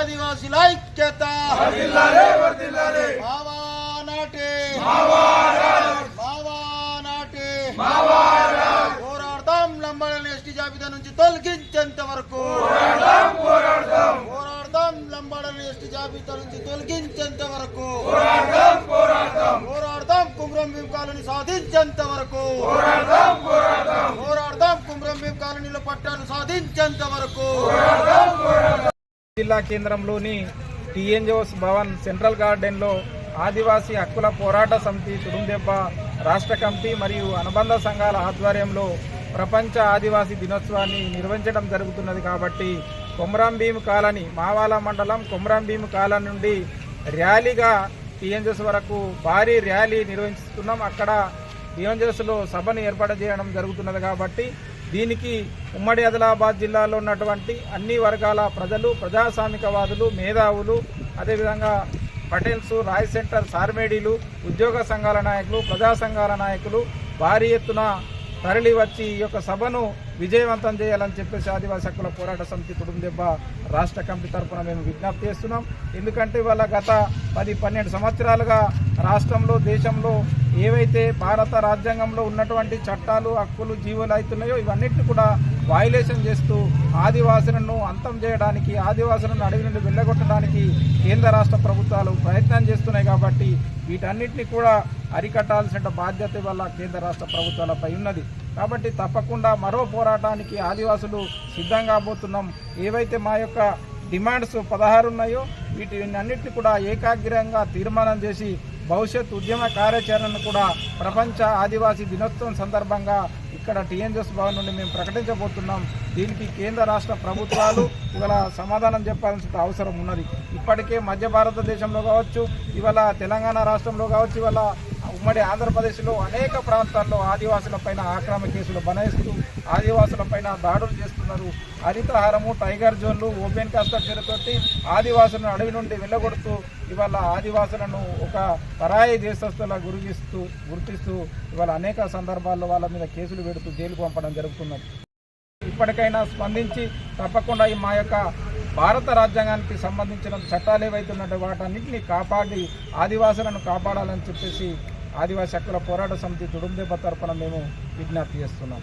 ఆదివాసీల ఐక్యత పోరాడదాం లంబాడీలను ఎస్టీ జాబితా నుంచి తొలగించేంత వరకు పోరాడదాం లంబాడీలను ఎస్టీ జాబితా నుంచి తొలగించేంత వరకు పోరాడదాం కుమ్రం భీం కాలనీ సాధించేంత వరకు పోరాడదాం కుమ్రం భీం కాలనీలో పట్టాలు సాధించేంత వరకు. జిల్లా కేంద్రంలోని టీఎన్జిఓస్ భవన్ సెంట్రల్ గార్డెన్లో ఆదివాసీ హక్కుల పోరాట సమితి తుడుందెబ్బ రాష్ట్ర కమిటీ మరియు అనుబంధ సంఘాల ఆధ్వర్యంలో ప్రపంచ ఆదివాసీ దినోత్సవాన్ని నిర్వహించడం జరుగుతున్నది. కాబట్టి కొమరం భీం కాలనీ మావాల మండలం కొమరం భీం కాలనీ నుండి ర్యాలీగా టీఎన్జిఓస్ వరకు భారీ ర్యాలీ నిర్వహిస్తున్నాం. అక్కడ టీఎన్జిఓస్లో సభను ఏర్పాటు చేయడం జరుగుతున్నది. కాబట్టి దీనికి ఉమ్మడి ఆదిలాబాద్ జిల్లాలో ఉన్నటువంటి అన్ని వర్గాల ప్రజలు, ప్రజాస్వామికవాదులు, మేధావులు, అదేవిధంగా పటేల్స్, రాయ్ సెంటర్ సార్మేడీలు, ఉద్యోగ సంఘాల నాయకులు, ప్రజా సంఘాల నాయకులు భారీ ఎత్తున తరలి వచ్చి ఈ యొక్క సభను విజయవంతం చేయాలని చెప్పేసి ఆదివాసీ హక్కుల పోరాట సమితి తుడుందెబ్బ రాష్ట్ర కమిటీ తరఫున మేము విజ్ఞప్తి చేస్తున్నాం. ఎందుకంటే వాళ్ళ గత 10-12 సంవత్సరాలుగా రాష్ట్రంలో, దేశంలో ఏవైతే భారత రాజ్యాంగంలో ఉన్నటువంటి చట్టాలు, హక్కులు, జీవోలు అవుతున్నాయో ఇవన్నిటిని కూడా వైలేషన్ చేస్తూ ఆదివాసులను అంతం చేయడానికి, ఆదివాసులను అడవి నుండి వెళ్ళగొట్టడానికి కేంద్ర రాష్ట్ర ప్రభుత్వాలు ప్రయత్నం చేస్తున్నాయి. కాబట్టి వీటన్నిటిని కూడా అరికట్టాల్సిన బాధ్యత వల్ల కేంద్ర రాష్ట్ర ప్రభుత్వాలపై ఉన్నది. కాబట్టి తప్పకుండా మరో పోరాటానికి ఆదివాసులు సిద్ధంగా పోతున్నాం. ఏవైతే మా యొక్క డిమాండ్స్ 16 ఉన్నాయో వీటినన్నిటిని కూడా ఏకాగ్రంగా తీర్మానం చేసి భవిష్యత్ ఉద్యమ కార్యాచరణను కూడా ప్రపంచ ఆదివాసీ దినోత్సవం సందర్భంగా ఇక్కడ టీఎన్జిఓస్ భవన్ నుండి మేము ప్రకటించబోతున్నాం. దీనికి కేంద్ర రాష్ట్ర ప్రభుత్వాలు ఇవాళ సమాధానం చెప్పాల్సిన అవసరం ఉన్నది. ఇప్పటికే మధ్య భారతదేశంలో కావచ్చు, ఇవాళ తెలంగాణ రాష్ట్రంలో కావచ్చు, ఇవాళ ఉమ్మడి ఆంధ్రప్రదేశ్లో అనేక ప్రాంతాల్లో ఆదివాసులపైన ఆక్రమణ కేసులు బనాయిస్తూ ఆదివాసులపైన దాడులు చేస్తున్నారు. హరితహారము, టైగర్ జోన్లు, ఓపెన్ కాస్టర్ పేరుతోటి ఆదివాసులను అడవి నుండి వెళ్ళగొడుతూ ఇవాళ ఆదివాసులను ఒక పరాయి దేశస్తులా గుర్తిస్తూ ఇవాళ అనేక సందర్భాల్లో వాళ్ళ మీద కేసులు పెడుతూ జైలుకు పంపడం జరుగుతున్నది. ఇప్పటికైనా స్పందించి తప్పకుండా మా యొక్క భారత రాజ్యాంగానికి సంబంధించిన చట్టాలు ఏవైతే ఉన్నాయో వాటన్నింటినీ కాపాడి ఆదివాసులను కాపాడాలని చెప్పేసి ఆదివాసీ హక్కుల పోరాట సమితి తుడుందెబ్బ తరపున మేము విజ్ఞప్తి చేస్తున్నాం.